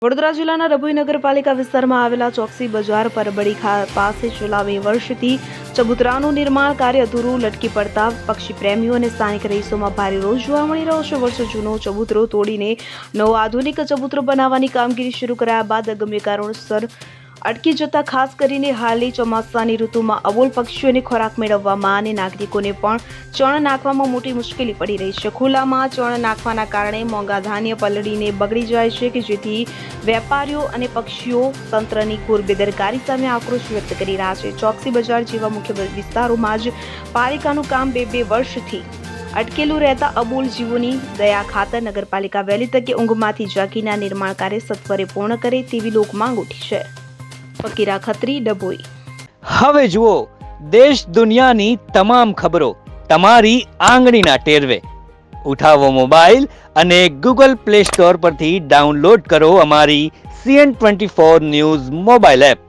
વડોદરા જિલ્લાના ડભોઈ નગરપાલિકા વિસ્તારમાં આવેલા ચોકસી બજાર પરબડી પાસે છેલ્લા 2 વર્ષથી ચબૂતરાનું નિર્માણ કાર્ય અધૂરું લટકી પડતા પક્ષી પ્રેમીઓ અને સ્થાનિક રહીશોમાં ભારે રોષ જોવા મળી રહ્યો છે. વર્ષો જૂનો ચબૂતરો તોડીને નવો આધુનિક ચબૂતરો બનાવવાની કામગીરી શરૂ કરાયા બાદ અગમ્ય કારણોસર અટકી જતા ખાસ કરીને હાલની ચોમાસાની ઋતુમાં અબોલ પક્ષીઓને ખોરાક મેળવવામાં અને નાગરિકોને પણ ચણ નાખવામાં મોટી મુશ્કેલી પડી રહી છે. ખુલ્લામાં ચણ નાખવાના કારણે મોંઘા ધાન્ય પલળીને બગડી જાય છે કે જેથી વેપારીઓ અને પક્ષીઓ તંત્રની ઘોર બેદરકારી સામે આક્રોશ વ્યક્ત કરી રહ્યા છે. ચોકસી બજાર જેવા મુખ્ય વિસ્તારોમાં જ પાલિકાનું કામ 2 વર્ષથી અટકેલું રહેતા અબોલ જીવોની દયા ખાતર નગરપાલિકા વહેલી તકે ઊંઘમાંથી જાગીને નિર્માણ કાર્ય સત્વરે પૂર્ણ કરે તેવી લોક માંગ ઉઠી છે. ફકીરા ખત્રી, ડભોઈ. હવે જુઓ દેશ દુનિયાની તમામ ખબરો તમારી આંગળીના ટેરવે. ઉઠાવો મોબાઈલ અને ગૂગલ પ્લે સ્ટોર પરથી ડાઉનલોડ કરો અમારી CN24 ન્યૂઝ મોબાઈલ એપ.